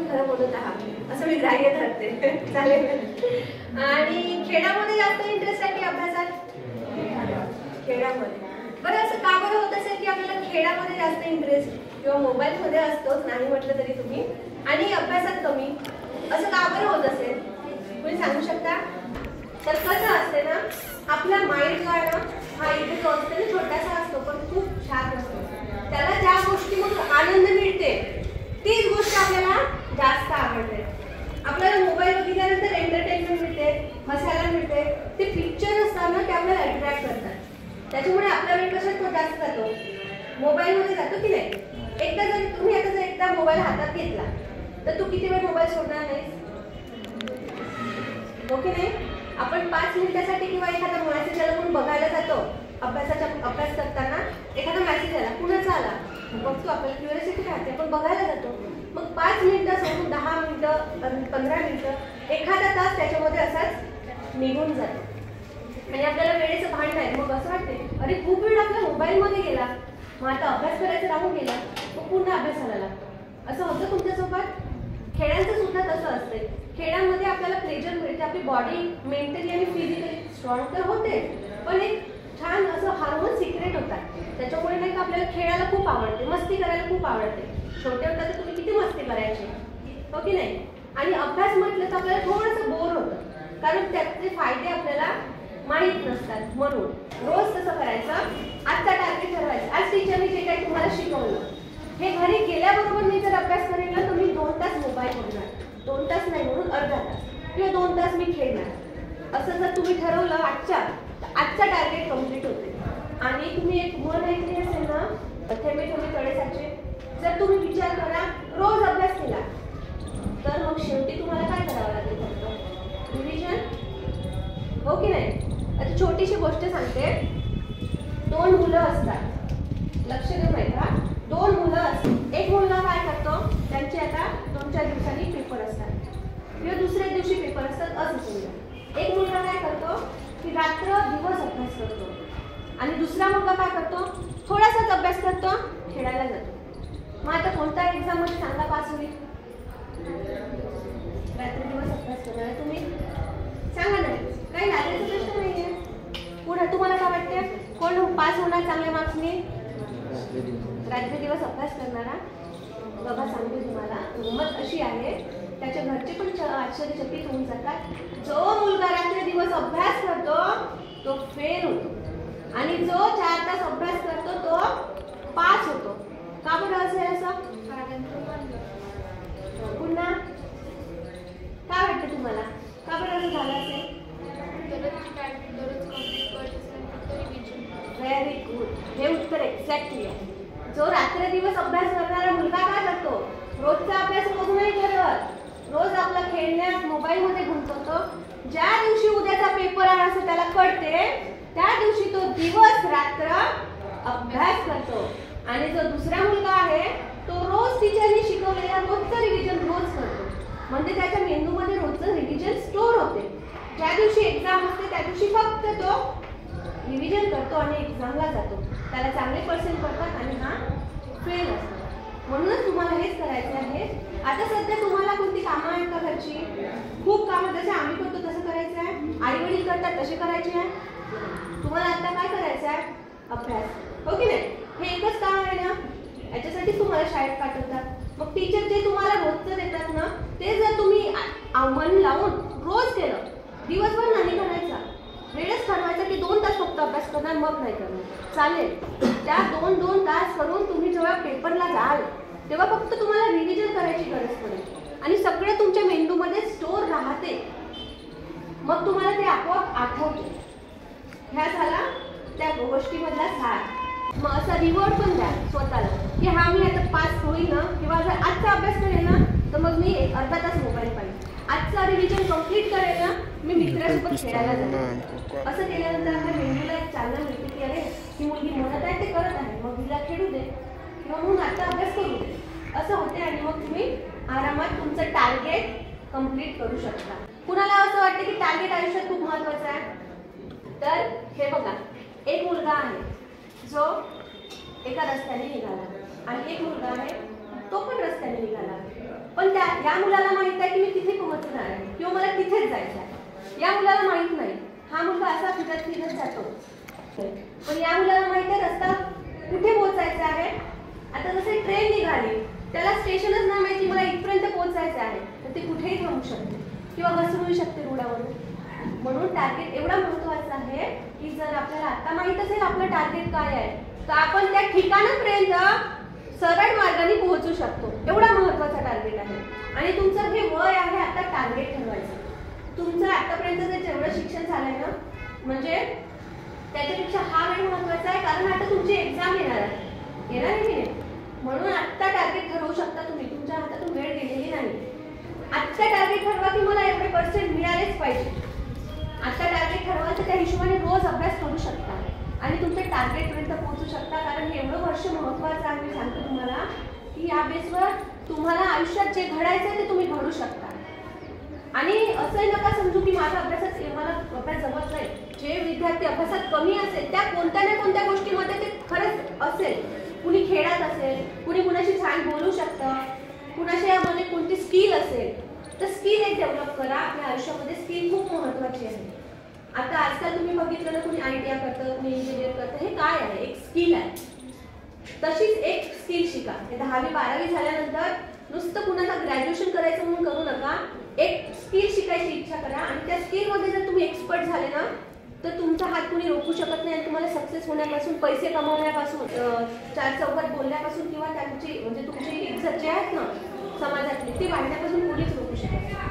खरं बोलत आहात असं मी ग्राह्य धरते. चालेल. आणि खेळामध्ये जास्त इंटरेस्ट आहे की अभ्यासात? खेळामध्ये. बरं असं का बरं होत असेल की आपल्याला खेळामध्ये जास्त इंटरेस्ट किंवा मोबाईलमध्ये असतोच नाही म्हटलं तरी तुम्ही आणि अभ्यासात कमी, असं का बरं होत असेल? तुम्ही सांगू शकता? तर कसं असते ना, आपला माइंड जो आहे ना हा इथे जो असतो ना छोटासा असतो पण खूप छान असतो. त्याला ज्या गोष्टीमधून आनंद मिळते तीच गोष्ट आपल्याला जास्त आवडते. आपल्याला मोबाईल बघितल्यानंतर एंटरटेनमेंट मिळते, हसायला मिळते, ते पिक्चर असतात ना ते आपल्याला अट्रॅक्ट करतात. त्याच्यामुळे आपला वेळ कशात जास्त जातो? मोबाईलमध्ये जातो की नाही? एकदा जर तुम्ही आता जर एकदा मोबाईल हातात घेतला तर तू किती वेळ मोबाईल सोडणार नाहीस? हो की नाही? आपण 5 मिनिटासाठी किंवा एखादा मेसेज आला म्हणून बघायला जातो. अभ्यास करताना एखादा मेसेज आला, कुणाचा आला, मग तो आपल्याला क्युरिओसिटी राहते, आपण बघायला जातो. मग 5 मिनिटं सोडून 10 मिनिटं 15 मिनिटं एखादा तास त्याच्यामध्ये असाच निघून जातो आणि आपल्याला वेळेचं भान नाही. मग असं वाटते अरे खूप वेळ आपला मोबाईलमध्ये गेला, मग आता अभ्यास करायचं राहून गेला, मग पुन्हा अभ्यासाला लागतो. असं होतं तुमच्यासोबत? खेळांचं सुद्धा तसं असते. खेळांमध्ये आपल्याला प्लेजर मिळते, आपली बॉडी मेंटली आणि फिजिकली स्ट्रॉंग तर होते पण एक छान असं हार्मोन सिक्रेट होतात. त्याच्यामुळे नाही का आपल्याला खेळायला खूप आवडते, मस्ती करायला खूप आवडते. छोटे होता तर तुम्ही किती मस्ती करायचे, हो की नाही? आणि अभ्यास म्हटलं तर आपल्याला थोडंसं बोर होतं कारण त्याचे फायदे आपल्याला माहीत नसतात. म्हणून रोज तसं करायचं, आजचा टार्गेट ठरवायचं. आज टीचरने जे काही तुम्हाला शिकवलं हे घरी गेल्याबरोबर मी जर अभ्यास करेन ना तर मी 2 तास मोबाईल बघणार, 2 तास नाही म्हणून अर्धा तास किंवा 2 तास मी खेळणार. असं जर तुम्ही ठरवलं आजचा टार्गेट कम्प्लीट होते. आणि तुम्ही एक म्हण ऐकली असेल ना, थेंबे थेंबे तळे साचे. जर तुम्ही विचार करा रोज अभ्यास केला तर मग शेवटी तुम्हाला काय करावं लागेल? फक्त रिव्हिजन, हो की नाही? आता छोटीशी गोष्ट सांगते. 2 मुलं असतात, लक्ष देऊन ऐका. 2 मुलं असतात. एक मुलगा काय करतो, त्यांचे आता 2-4 दिवसांनी पेपर असतात किंवा दुसऱ्या दिवशी पेपर असतात असं समजा. एक मुलगा काय करतो की रात्र दिवस अभ्यास करतो आणि दुसरा मुलगा काय करतो, थोडासाच अभ्यास करतो, खेळायला जातो. मग आता कोणता एक्झाम मध्ये चांगला पास होईल? रात्री दिवस अभ्यास करणार तुम्ही, सांगा ना. काही लागायचा प्रश्न नाहीये. पुढे तुम्हाला काय वाटते कोण पास होणार चांगल्या मार्क्सने? रात्री दिवस अभ्यास करणारा. बघा सांगते तुम्हाला गंमत अशी आहे, त्याच्या घरचे पण आश्चर्यचकित होऊन जातात. जो मुलगा रात्री दिवस अभ्यास करतो तो फेल होतो आणि जो 4 तास अभ्यास करतो तो पास होतो. का बरं असेल असं? पुन्हा काय वाटतं तुम्हाला, का बरं असं झालं असेल? व्हेरी गुड, हे उत्तर एक्झॅक्टली आहे. जो रात्र दिवस अभ्यास करणारा मुलगा काय करतो, रोजचा अभ्यास रोज नाही करत, रोज आपला खेळण्यात मोबाईलमध्ये गुंतवतो. ज्या दिवशी उद्याचा पेपर आहे असं त्याला कळते त्या दिवशी तो दिवस रात्र अभ्यास करतो. आणि जो दुसरा मुलगा आहे तो रोज टीचरने शिकवलेला रोजचं रिव्हिजन रोज करतो. म्हणजे त्याच्या मेंदूमध्ये रोजचं रिव्हिजन स्टोर होते. ज्या दिवशी एक्झाम असते त्या दिवशी फक्त तो रिव्हिजन करतो आणि एक्झामला जातो. त्याला चांगले पर्सेंट पडतात आणि हा फेल असतो. म्हणूनच तुम्हाला हेच करायचं आहे. आता सध्या तुम्हाला कोणती कामं आहेत का घरची? खूप कामं, जसे आम्ही करतो तसं करायचं आहे, आई वडील करतात तसे करायचे आहे. तुम्हाला आता काय करायचं आहे? अभ्यास, हो की नाही? हे एकच काम आहे ना, याच्यासाठी तुम्हाला शाळेत पाठवतात. मग टीचर जे तुम्हाला रोजचं देतात ना ते जर तुम्ही मन लावून रोज केलं, दिवसभर नाही करायचा, वेळच ठरवायचा की 2 तास फक्त अभ्यास करणार, मग नाही करणार, चालेल. त्या 2 तास करून तुम्ही जेव्हा पेपरला जाल तेव्हा फक्त तुम्हाला रिव्हिजन करायची गरज पडेल आणि सगळं तुमच्या मेंदूमध्ये स्टोर राहते. मग तुम्हाला ते आपोआप आठवते. ह्या झाला त्या गोष्टीमधला सार. मग असा रिवॉर्ड पण द्या स्वतःला की हा मी आता पास होईल ना, किंवा जर आजचा अभ्यास करेल ना तर मग मी अर्धा तास मोबाईल पाहिजे, आजचा रिव्हिजन कंप्लीट करेल ना मी मित्रासोबत खेळायला जाते. असं केल्यानंतर आपल्या मेंदूला एक चालना मिळते की अरे ही मुलगी म्हणत आहे ते करत आहे, मग तिला खेळू दे किंवा म्हणून आता अभ्यास करू दे, असं होते. आणि मग तुम्ही आरामात तुमचं टार्गेट कंप्लीट करू शकता. कुणाला असं वाटतं की टार्गेट आयुष्यात खूप महत्त्वाचं आहे? तर हे बघा, एक मुलगा आहे जो एका रस्त्याने निघाला आणि एक मुलगा आहे तो पण रस्त्याने निघाला. पण या मुलाला माहित आहे की मी तिथे पोहोचणार आहे किंवा मला तिथेच जायचं आहे. या मुलाला माहित नाही, हा मुलगा असा फिरत जातो. पण या मुलाला माहित आहे रस्ता कुठे पोहोचायचा आहे. आता जसे ट्रेन निघाली, त्याला स्टेशनच नाही माहिती मला इथपर्यंत पोहोचायचं आहे, तर ते कुठेही थांबू शकते किंवा घसरू शकते रोडावरून. म्हणून टार्गेट एवढा महत्त्वाचा आहे की जर आपल्याला आता माहित असेल आपलं टार्गेट काय आहे, तर आपण त्या ठिकाणापर्यंत सरळ मार्गाने पोहोचू शकतो. एवढा महत्त्वाचा टार्गेट आहे. आणि तुमचं हे वय आहे आता टार्गेट ठरवायचं. तुमचं आतापर्यंत जर जेवढं शिक्षण झालंय ना, म्हणजे त्याच्यापेक्षा हा वेळ महत्त्वाचा आहे, कारण आता तुमची एक्झाम येणार आहे की नाही. म्हणून आत्ता टार्गेट ठरवू शकता तुम्ही. तुमच्या हातातून वेळ गेलेली नाही. आत्ता टार्गेट ठरवा की मला एवढे पर्सेंट मिळालेच पाहिजे. आता टार्गेट ठरवा तर त्या हिशोबाने रोज अभ्यास करू शकता आणि तुमच्या टार्गेटपर्यंत पोहोचू शकता. कारण हे एवढं वर्ष महत्त्वाचं आहे. मी सांगतो तुम्हाला की या बेसवर तुम्हाला आयुष्यात जे घडायचं आहे ते तुम्ही घडू शकता. आणि असंही नका समजू की माझा मला अभ्यास जमत नाही. जे विद्यार्थी अभ्यासात कमी असेल त्या कोणत्या ना कोणत्या गोष्टीमध्ये ते खरंच असेल. कुणी खेळात असेल, कुणी कुणाशी छान बोलू शकतं, कुणाशी कोणती स्किल असेल, तर स्किल एक डेव्हलप करा. आपल्या आयुष्यामध्ये स्किल खूप महत्त्वाची आहे. आता आजकाल तुम्ही बघितलं ना, कुणी ITI करतं, कुणी इंजिनियर करतं. हे काय आहे? एक स्किल आहे. तशीच एक स्किल शिका. 10वी 12वी झाल्यानंतर नुसतं कुणाला ग्रॅज्युएशन करायचं म्हणून करू नका. एक स्किल शिकायची इच्छा करा आणि त्या स्किलमध्ये जर तुम्ही एक्सपर्ट झाले ना, तर तुमचा हात कुणी रोखू शकत नाही. आणि तुम्हाला सक्सेस होण्यापासून, पैसे कमवण्यापासून, चार चौघात बोलण्यापासून किंवा त्यांची म्हणजे तुमची इज्जत जे आहेत ना समाजातली, ती वाढण्यापासून कोणीच रोखू शकत नाही.